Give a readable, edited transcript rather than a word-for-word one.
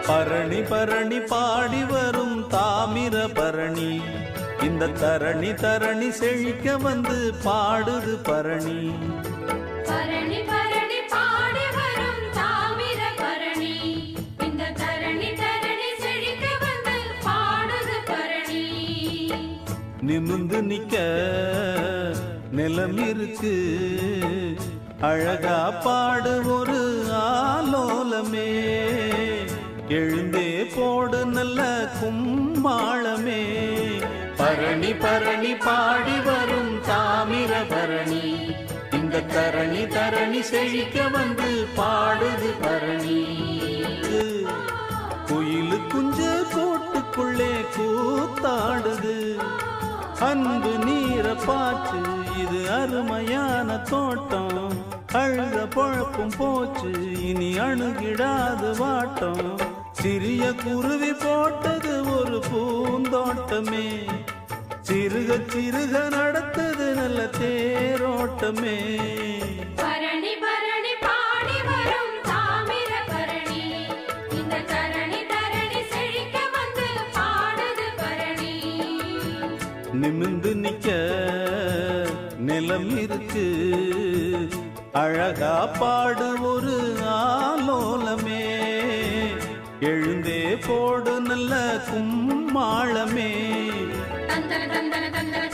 பரணி பரணி பாடி வரும் தாமிர பரணி, இந்த தரணி தரணி செழிக்க வந்து பாடுது பரணி. பரணி பரணி பாடி வரும் தாமிர பரணி, இந்த தரணி தரணி செழிக்க வந்து பாடுது பரணி. நிமிந்து நிக்க நிலம் இருக்கு, அழகா பாடு ஒரு ஆலோலமே, எழுந்தே போடு நல்ல கும்மாளமே. பரணி பரணி பாடி வரும் தாமிர பரணி, இந்த தரணி தரணி செழிக்க வந்து பாடுது பரணி. குயிலு குஞ்சு கூட்டுக்குள்ளே கூத்தாடுது, அன்பு நீர பாச்சு இது அருமையான தோட்டம், அழுத பொழப்பும் போச்சு இனி அணுகிடாது வாட்டம். சிறிய குருவி போட்டது ஒரு பூந்தோட்டமே, சிறுக சிறுக நடத்தது நல்ல தேரோட்டமே. பரணி பரணி பாடி வரும் தாமிர பரணி, இந்த தரணி தரணி செழிக்க வந்து பாடுது பரணி. நிமிந்து நிக்க நிலம் இருக்கு, அழகா பாடு ஒரு ஆலோலமே, எழுந்தே போடு நல்ல கும்மாளமே. தந்தன தந்தன தந்தன